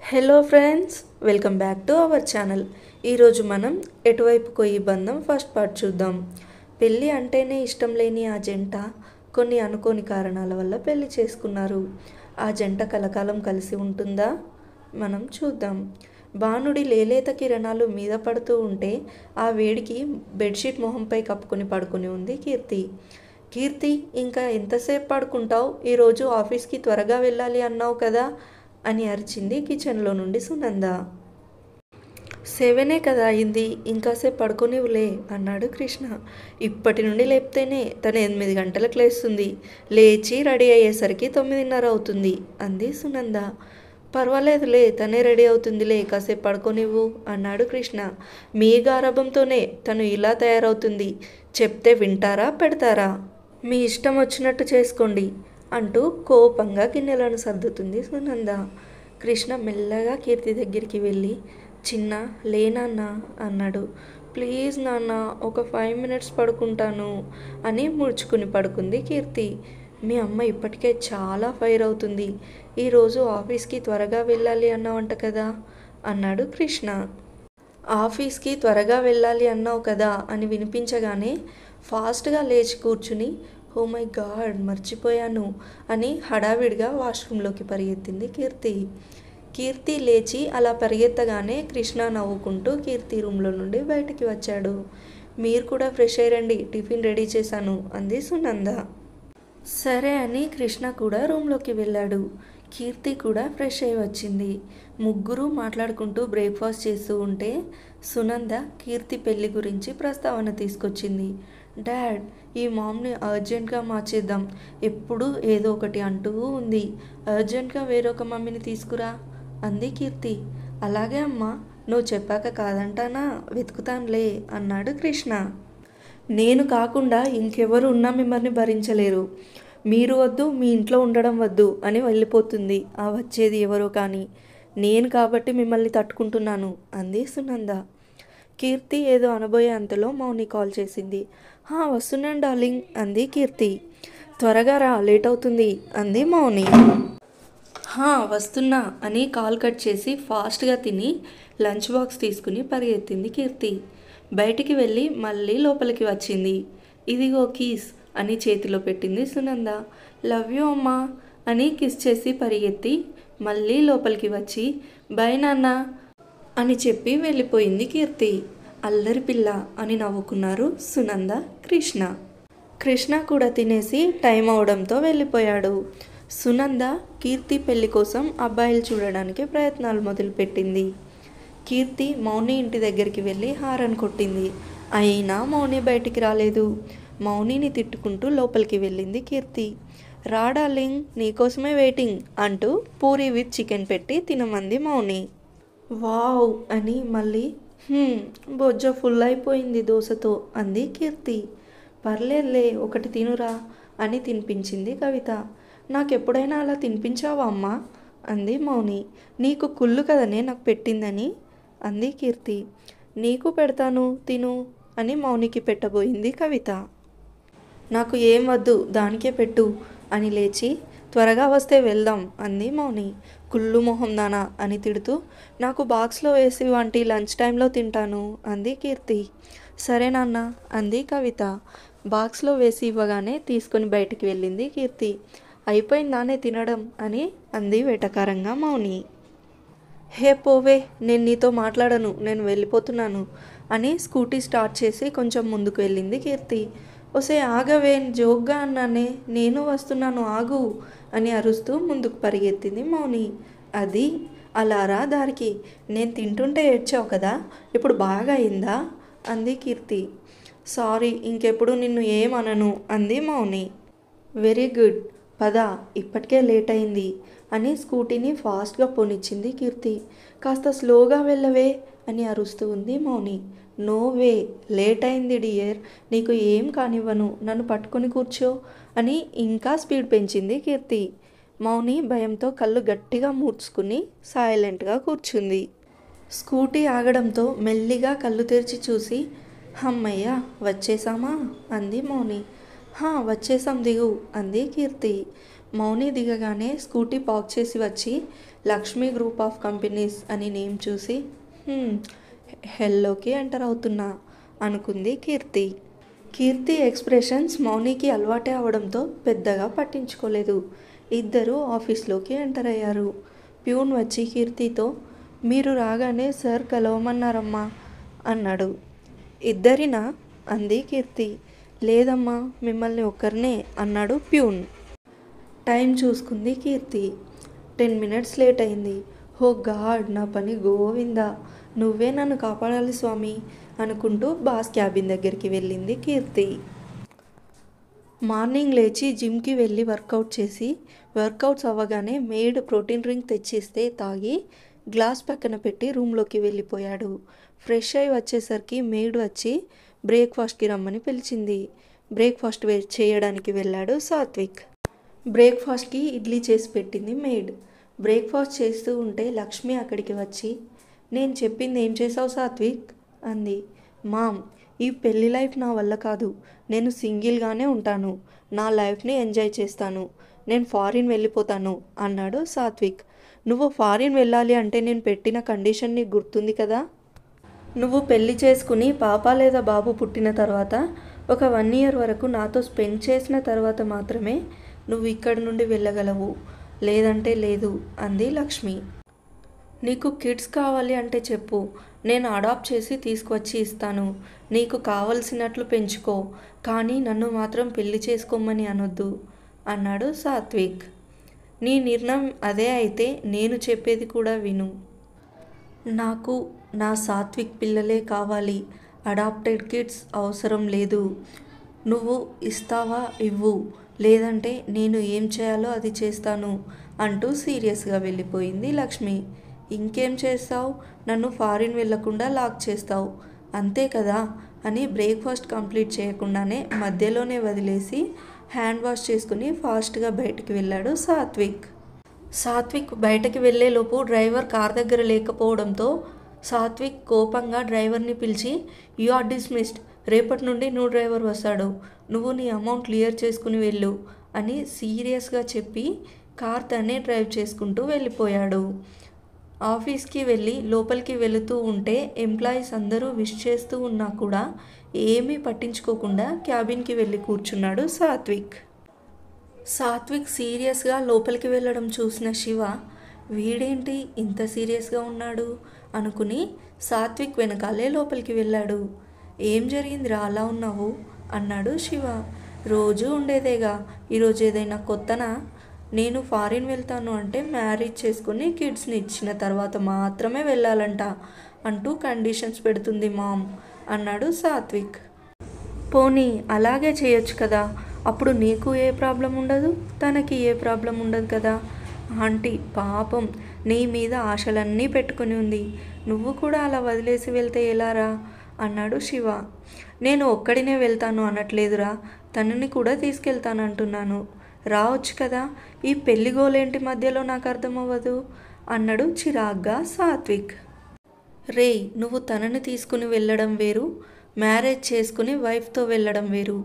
Hello friends, welcome back to our channel. ఈరోజు మనం ఎటువైపుకో ఈ బంధం ఫస్ట్ పార్ట్ చూద్దాం. పెళ్ళి అంటేనే ఇష్టం లేని ఆ జంట కొన్ని అనుకోని కారణాల వల్ల పెళ్లి చేసుకున్నారు. ఆ జంట కలకాలం కలిసి ఉంటుందా? మనం చూద్దాం. భానుడి లేలేత కిరణాలు మీద పడుతూ ఉంటే ఆ వేడికి బెడ్షీట్ మొహంపై కప్పుకొని పడుకుని ఉంది కీర్తి. కీర్తి, ఇంకా ఎంతసేపు పడుకుంటావు? ఈరోజు ఆఫీస్కి త్వరగా వెళ్ళాలి అన్నావు కదా అని అరిచింది కిచెన్లో నుండి సునంద. 7 కదా అయింది, ఇంకాసేపు పడుకోనివ్వులే అన్నాడు కృష్ణ. ఇప్పటి నుండి లేపితేనే తను 8 గంటలకు లేస్తుంది, లేచి రెడీ అయ్యేసరికి 9:30 అవుతుంది అంది సునంద. పర్వాలేదులే, తనే రెడీ అవుతుందిలే, కాసేపు పడుకోనివ్వు అన్నాడు కృష్ణ. మీ గారాబంతోనే తను ఇలా తయారవుతుంది, చెప్తే వింటారా పెడతారా? మీ ఇష్టం వచ్చినట్టు చేసుకోండి అంటూ కోపంగా గిన్నెలను సర్దుతుంది సునంద. కృష్ణ మెల్లగా కీర్తి దగ్గరికి వెళ్ళి, చిన్న లేనన్నా అన్నాడు. ప్లీజ్ నాన్న, ఒక 5 minutes పడుకుంటాను అని ముడుచుకుని పడుకుంది కీర్తి. మీ అమ్మ ఇప్పటికే చాలా ఫైర్ అవుతుంది, ఈరోజు ఆఫీస్కి త్వరగా వెళ్ళాలి అన్నావంట కదా అన్నాడు కృష్ణ. ఆఫీస్కి త్వరగా వెళ్ళాలి అన్నావు కదా అని వినిపించగానే ఫాస్ట్గా లేచి కూర్చుని, ఓ మై గాడ్ మర్చిపోయాను అని హడావిడిగా వాష్రూమ్లోకి పరిగెత్తింది కీర్తి. కీర్తి లేచి అలా పరిగెత్తగానే కృష్ణ నవ్వుకుంటూ కీర్తి రూమ్లో నుండి బయటికి వచ్చాడు. మీరు కూడా ఫ్రెష్ అయ్యండి, టిఫిన్ రెడీ చేశాను అంది సునంద. సరే అని కృష్ణ కూడా రూమ్లోకి వెళ్ళాడు. కీర్తి కూడా ఫ్రెష్ అయి వచ్చింది. ముగ్గురు మాట్లాడుకుంటూ బ్రేక్ఫాస్ట్ చేస్తూ ఉంటే సునంద కీర్తి పెళ్లి గురించి ప్రస్తావన తీసుకొచ్చింది. డాడ్, ఈ మామ్ని అర్జెంట్గా మార్చేద్దాం, ఎప్పుడు ఏదో ఒకటి అంటూ ఉంది, అర్జెంట్గా వేరొక మమ్మీని తీసుకురా అంది కీర్తి. అలాగే అమ్మా, నువ్వు చెప్పాక కాదంటానా, వెతుకుతానులే అన్నాడు కృష్ణ. నేను కాకుండా ఇంకెవరు ఉన్నా మిమ్మల్ని భరించలేరు, మీరు వద్దు, మీ ఇంట్లో ఉండడం వద్దు అని వెళ్ళిపోతుంది ఆ వచ్చేది ఎవరో కానీ, నేను కాబట్టి మిమ్మల్ని తట్టుకుంటున్నాను అంది సునంద. కీర్తి ఏదో అనబోయే అంతలో మౌని కాల్ చేసింది. వస్తున్నాను డార్లింగ్ అంది కీర్తి. త్వరగా రా, లేట్ అవుతుంది అంది మౌని. వస్తున్నా అని కాల్ కట్ చేసి ఫాస్ట్గా తిని లంచ్ బాక్స్ తీసుకుని పరిగెత్తింది కీర్తి. బయటికి వెళ్ళి మళ్ళీ లోపలికి వచ్చింది. ఇదిగో కీస్ అని చేతిలో పెట్టింది సునంద. లవ్ యూ అమ్మా అని కిస్ చేసి పరిగెత్తి మళ్ళీ లోపలికి వచ్చి బై నాన్న అని చెప్పి వెళ్ళిపోయింది కీర్తి. అల్లరి పిల్ల అని నవ్వుకున్నారు సునంద, కృష్ణ. కృష్ణ కూడా తినేసి టైం అవడంతో వెళ్ళిపోయాడు. సునంద కీర్తి పెళ్లి కోసం అబ్బాయిలు చూడడానికి ప్రయత్నాలు మొదలుపెట్టింది. కీర్తి మౌని ఇంటి దగ్గరికి వెళ్ళి హారన్ కొట్టింది. అయినా మౌని బయటికి రాలేదు. మౌనిని తిట్టుకుంటూ లోపలికి వెళ్ళింది కీర్తి. రా డార్లింగ్, నీకోసమే వెయిటింగ్ అంటూ పూరి విత్ చికెన్ పెట్టి తినమంది మౌని. వావ్ అని మళ్ళీ బొజ్జ ఫుల్ అయిపోయింది దోశతో అంది కీర్తి. పర్లేదులే, ఒకటి తినురా అని తినిపించింది కవిత. నాకెప్పుడైనా అలా తినిపించావా అమ్మా అంది మౌని. నీకు కుళ్ళు కదనే నాకు పెట్టిందని అంది కీర్తి. నీకు పెడతాను తిను అని మౌనికి పెట్టబోయింది కవిత. నాకు ఏం వద్దు, దానికే పెట్టు అని లేచి త్వరగా వస్తే వెళ్దాం అంది మౌని. కుళ్ళు మొహం దానా అని తిడుతూ, నాకు బాక్స్లో వేసి వంటి లంచ్ టైంలో తింటాను అంది కీర్తి. సరే నాన్న అంది కవిత. బాక్స్లో వేసి ఇవ్వగానే తీసుకొని బయటికి వెళ్ళింది కీర్తి. అయిపోయిందానే తినడం అని అంది వెటకారంగా మౌని. హే పోవే, నేను నీతో మాట్లాడను, నేను వెళ్ళిపోతున్నాను అని స్కూటీ స్టార్ట్ చేసి కొంచెం ముందుకు వెళ్ళింది కీర్తి. ఒసే ఆగవే, జోక్గా అన్నానే, నేను వస్తున్నాను ఆగు అని అరుస్తూ ముందుకు పరిగెత్తింది మౌని. అది అలారా దారికి, నేను తింటుంటే ఏడ్చావు కదా, ఇప్పుడు బాగా అయిందా అంది కీర్తి. సారీ, ఇంకెప్పుడు నిన్ను ఏమనను అంది మౌని. వెరీ గుడ్, పద, ఇప్పటికే లేట్ అయింది అని స్కూటీని ఫాస్ట్గా పోనిచ్చింది కీర్తి. కాస్త స్లోగా వెళ్ళవే అని అరుస్తూ ఉంది మౌని. నో వే, లేట్ అయింది డియర్, నీకు ఏం కానివ్వను, నన్ను పట్టుకొని కూర్చో అని ఇంకా స్పీడ్ పెంచింది కీర్తి. మౌని భయంతో కళ్ళు గట్టిగా మూర్చుకుని సైలెంట్గా కూర్చుంది. స్కూటీ ఆగడంతో మెల్లిగా కళ్ళు తెరిచి చూసి, అమ్మయ్య వచ్చేసామా అంది మౌని. వచ్చేసాం దిగు అంది కీర్తి. మౌని దిగగానే స్కూటీ పార్క్ చేసి వచ్చి లక్ష్మీ గ్రూప్ ఆఫ్ కంపెనీస్ అని నేమ్ చూసి హెల్లోకి ఎంటర్ అవుతున్నా అనుకుంది కీర్తి. కీర్తి ఎక్స్ప్రెషన్స్ మౌనికి అలవాటే అవడంతో పెద్దగా పట్టించుకోలేదు. ఇద్దరు ఆఫీస్లోకి ఎంటర్ అయ్యారు. ప్యూన్ వచ్చి కీర్తితో, మీరు రాగానే సార్ కలవమన్నారమ్మా అన్నాడు. ఇద్దరినా అంది కీర్తి. లేదమ్మా, మిమ్మల్ని ఒక్కరినే అన్నాడు ప్యూన్. టైం చూసుకుంది కీర్తి. 10 minutes లేట్ అయింది. హో గాడ్, నా పని గోవిందా, నువ్వే నన్ను కాపాడాలి స్వామి అనుకుంటూ బాస్ క్యాబిన్ దగ్గరికి వెళ్ళింది కీర్తి. మార్నింగ్ లేచి జిమ్కి వెళ్ళి వర్కౌట్ చేసి, వర్కౌట్స్ అవ్వగానే మెయిడ్ ప్రోటీన్ డ్రింక్ తెచ్చిస్తే తాగి గ్లాస్ పక్కన పెట్టి రూమ్లోకి వెళ్ళిపోయాడు. ఫ్రెష్ అయి వచ్చేసరికి మెయిడ్ వచ్చి బ్రేక్ఫాస్ట్కి రమ్మని పిలిచింది. బ్రేక్ఫాస్ట్ చేయడానికి వెళ్ళాడు సాత్విక్. బ్రేక్ఫాస్ట్కి ఇడ్లీ చేసి పెట్టింది మెయిడ్. బ్రేక్ఫాస్ట్ చేస్తూ ఉంటే లక్ష్మి అక్కడికి వచ్చి, నేను చెప్పింది ఏం చేసావు సాత్విక్ అంది. మామ్, ఈ పెళ్లి లైఫ్ నా వల్ల కాదు. నేను సింగిల్గానే ఉంటాను. నా లైఫ్ని ఎంజాయ్ చేస్తాను. నేను ఫారిన్ వెళ్ళిపోతాను అన్నాడు సాత్విక్. నువ్వు ఫారిన్ వెళ్ళాలి అంటే నేను పెట్టిన కండిషన్ నీకు గుర్తుంది కదా. నువ్వు పెళ్లి చేసుకుని పాప లేదా బాబు పుట్టిన తర్వాత ఒక 1 year వరకు నాతో స్పెండ్ చేసిన తర్వాత మాత్రమే నువ్వు ఇక్కడి నుండి వెళ్ళగలవు, లేదంటే లేదు అంది లక్ష్మి. నీకు కిడ్స్ కావాలి అంటే చెప్పు, నేను అడాప్ట్ చేసి తీసుకువచ్చి ఇస్తాను. నీకు కావలసినట్లు పెంచుకో, కానీ నన్ను మాత్రం పెళ్లి చేసుకోమని అనొద్దు అన్నాడు సాత్విక్. నీ నిర్ణయం అదే అయితే నేను చెప్పేది కూడా విను. నాకు నా సాత్విక్ పిల్లలే కావాలి. అడాప్టెడ్ కిడ్స్ అవసరం లేదు. నువ్వు ఇస్తావా ఇవ్వు, లేదంటే నేను ఏం చేయాలో అది చేస్తాను అంటూ సీరియస్గా వెళ్ళిపోయింది లక్ష్మి. ఇంకేం చేస్తావు, నన్ను ఫారిన్ వెళ్లకుండా లాక్ చేస్తావు అంతే కదా అని బ్రేక్ఫాస్ట్ కంప్లీట్ చేయకుండానే మధ్యలోనే వదిలేసి హ్యాండ్ వాష్ చేసుకుని ఫాస్ట్గా బయటికి వెళ్ళాడు సాత్విక్. సాత్విక్ బయటకి వెళ్ళేలోపు డ్రైవర్ కార్ దగ్గర లేకపోవడంతో సాత్విక్ కోపంగా డ్రైవర్ని పిలిచి, యు ఆర్ డిస్మిస్డ్, రేపటి నుండి నువ్వు డ్రైవర్ వస్తాడు, నువ్వు నీ అమౌంట్ క్లియర్ చేసుకుని వెళ్ళు అని సీరియస్గా చెప్పి కార్ తనే డ్రైవ్ చేసుకుంటూ వెళ్ళిపోయాడు. ఆఫీస్కి వెళ్ళి లోపలికి వెళుతూ ఉంటే ఎంప్లాయీస్ అందరూ విష్ చేస్తూ ఉన్నా కూడా ఏమీ పట్టించుకోకుండా క్యాబిన్కి వెళ్ళి కూర్చున్నాడు సాత్విక్. సాత్విక్ సీరియస్గా లోపలికి వెళ్ళడం చూసిన శివ, వీడేంటి ఇంత సీరియస్గా ఉన్నాడు అనుకుని సాత్విక్ వెనకాలే లోపలికి వెళ్ళాడు. ఏం జరిగిందిరా అలా ఉన్నావు అన్నాడు శివ. రోజు ఉండేదేగా, ఈరోజు ఏదైనా కొత్తనా? నేను ఫారిన్ వెళ్తాను అంటే మ్యారేజ్ చేసుకుని కిడ్స్ని ఇచ్చిన తర్వాత మాత్రమే వెళ్ళాలంట అంటూ కండిషన్స్ పెడుతుంది మామ్ అన్నాడు సాత్విక్. పోనీ అలాగే చేయొచ్చు కదా, అప్పుడు నీకు ఏ ప్రాబ్లం ఉండదు, తనకి ఏ ప్రాబ్లం ఉండదు కదా. ఆంటీ పాపం నీ మీద ఆశలన్నీ పెట్టుకుని ఉంది, నువ్వు కూడా అలా వదిలేసి వెళ్తే ఎలారా అన్నాడు శివ. నేను ఒక్కడినే వెళ్తాను అనట్లేదురా, తనని కూడా తీసుకెళ్తానంటున్నాను, రావచ్చు కదా. ఈ పెళ్లి గోలేంటి మధ్యలో నాకు అర్థమవ్వదు అన్నాడు చిరాగ్గా సాత్విక్. రేయ్, నువ్వు తనని తీసుకుని వెళ్ళడం వేరు, మ్యారేజ్ చేసుకుని వైఫ్తో వెళ్ళడం వేరు.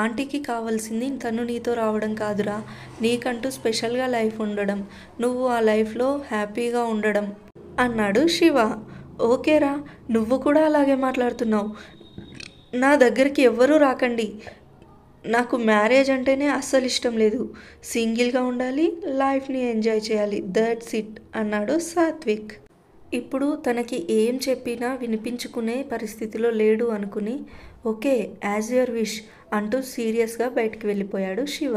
ఆంటీకి కావాల్సింది తను నీతో రావడం కాదురా, నీకంటూ స్పెషల్గా లైఫ్ ఉండడం, నువ్వు ఆ లైఫ్లో హ్యాపీగా ఉండడం అన్నాడు శివ. ఓకేరా, నువ్వు కూడా అలాగే మాట్లాడుతున్నావు, నా దగ్గరికి ఎవ్వరూ రాకండి, నాకు మ్యారేజ్ అంటేనే అస్సలు ఇష్టం లేదు, సింగిల్గా ఉండాలి, లైఫ్ని ఎంజాయ్ చేయాలి, దట్స్ ఇట్ అన్నాడు సాత్విక్. ఇప్పుడు తనకి ఏం చెప్పినా వినిపించుకునే పరిస్థితిలో లేడు అనుకుని ఓకే యాజ్ యువర్ విష్ అంటూ సీరియస్గా బయటికి వెళ్ళిపోయాడు శివ.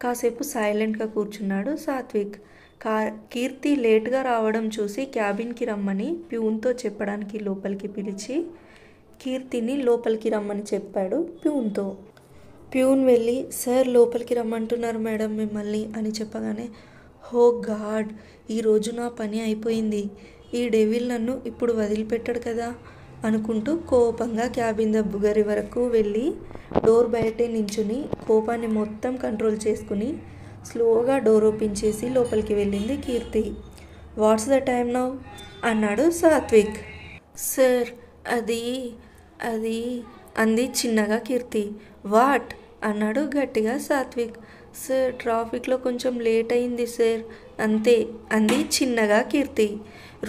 కాసేపు సైలెంట్గా కూర్చున్నాడు సాత్విక్. కీర్తి లేట్గా రావడం చూసి క్యాబిన్కి రమ్మని ప్యూన్తో చెప్పడానికి లోపలికి పిలిచి కీర్తిని లోపలికి రమ్మని చెప్పాడు ప్యూన్తో. ప్యూన్ వెళ్ళి, సార్ లోపలికి రమ్మంటున్నారు మేడం మిమ్మల్ని అని చెప్పగానే, హో గాడ్, ఈరోజు నా పని అయిపోయింది, ఈ డెవిల్ నన్ను ఇప్పుడు వదిలిపెట్టాడు కదా అనుకుంటూ కోపంగా క్యాబిన్ దగ్గర వరకు వెళ్ళి డోర్ బయటే నించుని కోపాన్ని మొత్తం కంట్రోల్ చేసుకుని స్లోగా డోర్ ఓపెన్ చేసి లోపలికి వెళ్ళింది కీర్తి. వాట్స్ ద టైమ్ నౌ అన్నాడు సాత్విక్. సార్ అది అది అంది చిన్నగా కీర్తి. వాట్ అన్నాడు గట్టిగా సాత్విక్. సార్ ట్రాఫిక్లో కొంచెం లేట్ అయింది సార్, అంతే అంది చిన్నగా కీర్తి.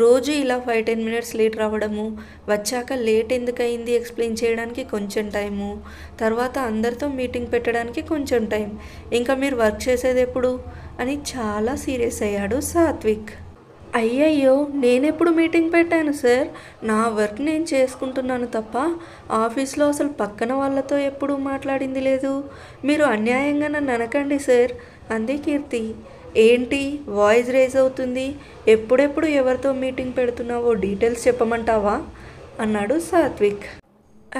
రోజు ఇలా 5-10 మినిట్స్ లేట్ రావడము, వచ్చాక లేట్ ఎందుకు అయింది ఎక్స్ప్లెయిన్ చేయడానికి కొంచెం టైము, తర్వాత అందరితో మీటింగ్ పెట్టడానికి కొంచెం టైం, ఇంకా మీరు వర్క్ చేసేది ఎప్పుడు అని చాలా సీరియస్ అయ్యాడు సాత్విక్. అయ్యయ్యో, నేనెప్పుడు మీటింగ్ పెట్టాను సార్, నా వర్క్ నేను చేసుకుంటున్నాను తప్ప ఆఫీస్లో అసలు పక్కన వాళ్ళతో ఎప్పుడూ మాట్లాడింది లేదు, మీరు అన్యాయంగా నన్ను అనకండి సార్ అంది కీర్తి. ఏంటి వాయిస్ రేజ్ అవుతుంది, ఎప్పుడెప్పుడు ఎవరితో మీటింగ్ పెడుతున్నావో డీటెయిల్స్ చెప్పమంటావా అన్నాడు సాత్విక్.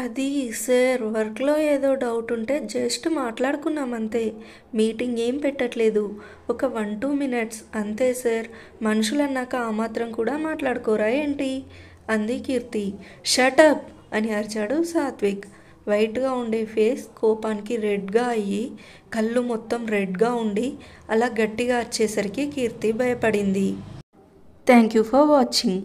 అది సార్ వర్క్లో ఏదో డౌట్ ఉంటే జస్ట్ మాట్లాడుకున్నాం అంతే, మీటింగ్ ఏం పెట్టట్లేదు, ఒక 1-2 మినిట్స్ అంతే సార్, మనుషులన్నాక ఆ మాత్రం కూడా మాట్లాడుకోరా ఏంటి అంది కీర్తి. షటప్ అని అరిచాడు సాత్విక్. వైట్గా ఉండే ఫేస్ కోపానికి రెడ్గా అయ్యి కళ్ళు మొత్తం రెడ్గా ఉండి అలా గట్టిగా అరిచేసరికి కీర్తి భయపడింది. Thank you for watching.